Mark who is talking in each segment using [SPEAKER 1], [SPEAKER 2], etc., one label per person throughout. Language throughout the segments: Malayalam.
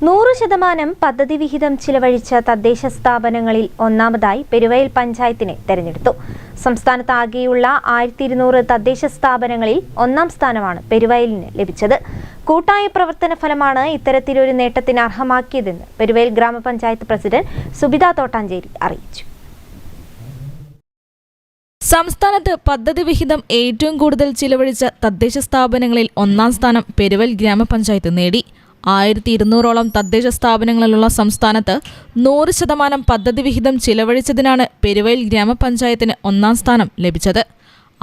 [SPEAKER 1] 100% പദ്ധതി വിഹിതം ചിലവഴിച്ച തദ്ദേശ സ്ഥാപനങ്ങളിൽ ഒന്നാമതായി പെരുവയൽ പഞ്ചായത്തിനെ തെരഞ്ഞെടുത്തു. സംസ്ഥാനത്താകെയുള്ള 1200 തദ്ദേശ സ്ഥാപനങ്ങളിൽ ഒന്നാം സ്ഥാനമാണ് പെരുവയലിന് ലഭിച്ചത്. കൂട്ടായ പ്രവർത്തന ഫലമാണ് ഇത്തരത്തിലൊരു നേട്ടത്തിന് അർഹമാക്കിയതെന്ന് പെരുവയൽ ഗ്രാമപഞ്ചായത്ത് പ്രസിഡന്റ് സുബിത തോട്ടാഞ്ചേരി അറിയിച്ചു.
[SPEAKER 2] സംസ്ഥാനത്ത് പദ്ധതി വിഹിതം ഏറ്റവും കൂടുതൽ ചിലവഴിച്ച തദ്ദേശ സ്ഥാപനങ്ങളിൽ ഒന്നാം സ്ഥാനം പെരുവയൽ ഗ്രാമപഞ്ചായത്ത് നേടി. 1200ഓളം തദ്ദേശ സ്ഥാപനങ്ങളിലുള്ള സംസ്ഥാനത്ത് 100% പദ്ധതി വിഹിതം ചിലവഴിച്ചതിനാണ് പെരുവയൽ ഗ്രാമപഞ്ചായത്തിന് ഒന്നാം സ്ഥാനം ലഭിച്ചത്.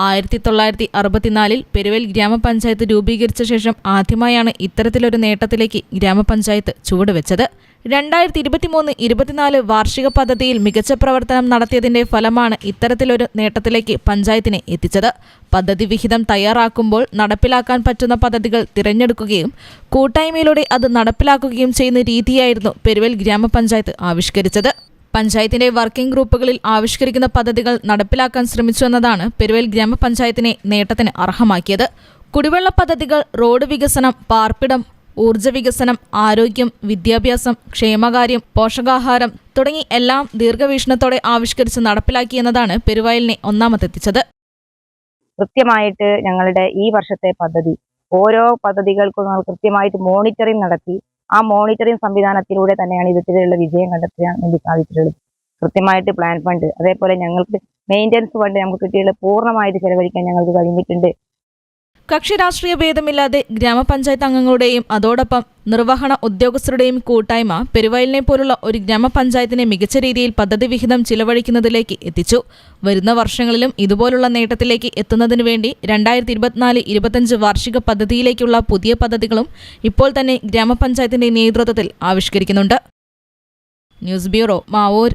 [SPEAKER 2] 1964-ൽ പെരുവയൽ ഗ്രാമപഞ്ചായത്ത് രൂപീകരിച്ച ശേഷം ആദ്യമായാണ് ഇത്തരത്തിലൊരു നേട്ടത്തിലേക്ക് ഗ്രാമപഞ്ചായത്ത് ചുവടുവെച്ചത്. 2023-24 വാർഷിക പദ്ധതിയിൽ മികച്ച പ്രവർത്തനം നടത്തിയതിന്റെ ഫലമാണ് ഇത്തരത്തിലൊരു നേട്ടത്തിലേക്ക് പഞ്ചായത്തിനെ എത്തിച്ചത്. പദ്ധതി വിഹിതം തയ്യാറാക്കുമ്പോൾ നടപ്പിലാക്കാൻ പറ്റുന്ന പദ്ധതികൾ തിരഞ്ഞെടുക്കുകയും കൂട്ടായ്മയിലൂടെ അത് നടപ്പിലാക്കുകയും ചെയ്യുന്ന രീതിയായിരുന്നു പെരുവയൽ ഗ്രാമപഞ്ചായത്ത് ആവിഷ്കരിച്ചത്. പഞ്ചായത്തിന്റെ വർക്കിംഗ് ഗ്രൂപ്പുകളിൽ ആവിഷ്കരിക്കുന്ന പദ്ധതികൾ നടപ്പിലാക്കാൻ ശ്രമിച്ചു എന്നതാണ് പെരുവയൽ ഗ്രാമപഞ്ചായത്തിനെ നേട്ടത്തിന് അർഹമാക്കിയത്. കുടിവെള്ള പദ്ധതികൾ, റോഡ് വികസനം, പാർപ്പിടം, ഊർജ്ജ വികസനം, ആരോഗ്യം, വിദ്യാഭ്യാസം, ക്ഷേമകാര്യം, പോഷകാഹാരം തുടങ്ങി എല്ലാം ദീർഘവീക്ഷണത്തോടെ ആവിഷ്കരിച്ച് നടപ്പിലാക്കിയെന്നതാണ് പെരുവയലിനെ ഒന്നാമതെത്തിച്ചത്.
[SPEAKER 3] കൃത്യമായിട്ട് ഞങ്ങളുടെ ഈ വർഷത്തെ പദ്ധതി ഓരോ പദ്ധതികൾക്കും നമ്മൾ കൃത്യമായിട്ട് മോണിറ്ററിംഗ് നടത്തി ആ മോണിറ്ററിംഗ് സംവിധാനത്തിലൂടെ തന്നെയാണ് ഇതിലുള്ള വിജയം കണ്ടെത്താൻ വേണ്ടി സാധിച്ചിട്ടുള്ളത്. കൃത്യമായിട്ട് പ്ലാൻ ഫണ്ട്, അതേപോലെ ഞങ്ങൾക്ക് മെയിൻ്റനൻസ് ഫണ്ട് നമുക്ക് കിട്ടിയുള്ള പൂർണ്ണമായിട്ട് ചെലവഴിക്കാൻ ഞങ്ങൾക്ക് കഴിഞ്ഞിട്ടുണ്ട്.
[SPEAKER 2] കക്ഷി രാഷ്ട്രീയ ഭേദമില്ലാതെ ഗ്രാമപഞ്ചായത്ത് അംഗങ്ങളുടെയും അതോടൊപ്പം നിർവഹണ ഉദ്യോഗസ്ഥരുടെയും കൂട്ടായ്മ പെരുവയലിനെ പോലുള്ള ഒരു ഗ്രാമപഞ്ചായത്തിനെ മികച്ച രീതിയിൽ പദ്ധതി വിഹിതം ചിലവഴിക്കുന്നതിലേക്ക് എത്തിച്ചു. വരുന്ന വർഷങ്ങളിലും ഇതുപോലുള്ള നേട്ടത്തിലേക്ക് എത്തുന്നതിനു വേണ്ടി 2024-25 വാർഷിക പദ്ധതിയിലേക്കുള്ള പുതിയ പദ്ധതികളും ഇപ്പോൾ തന്നെ ഗ്രാമപഞ്ചായത്തിന്റെ നേതൃത്വത്തിൽ ആവിഷ്കരിക്കുന്നുണ്ട്. News bureau, Mavoor.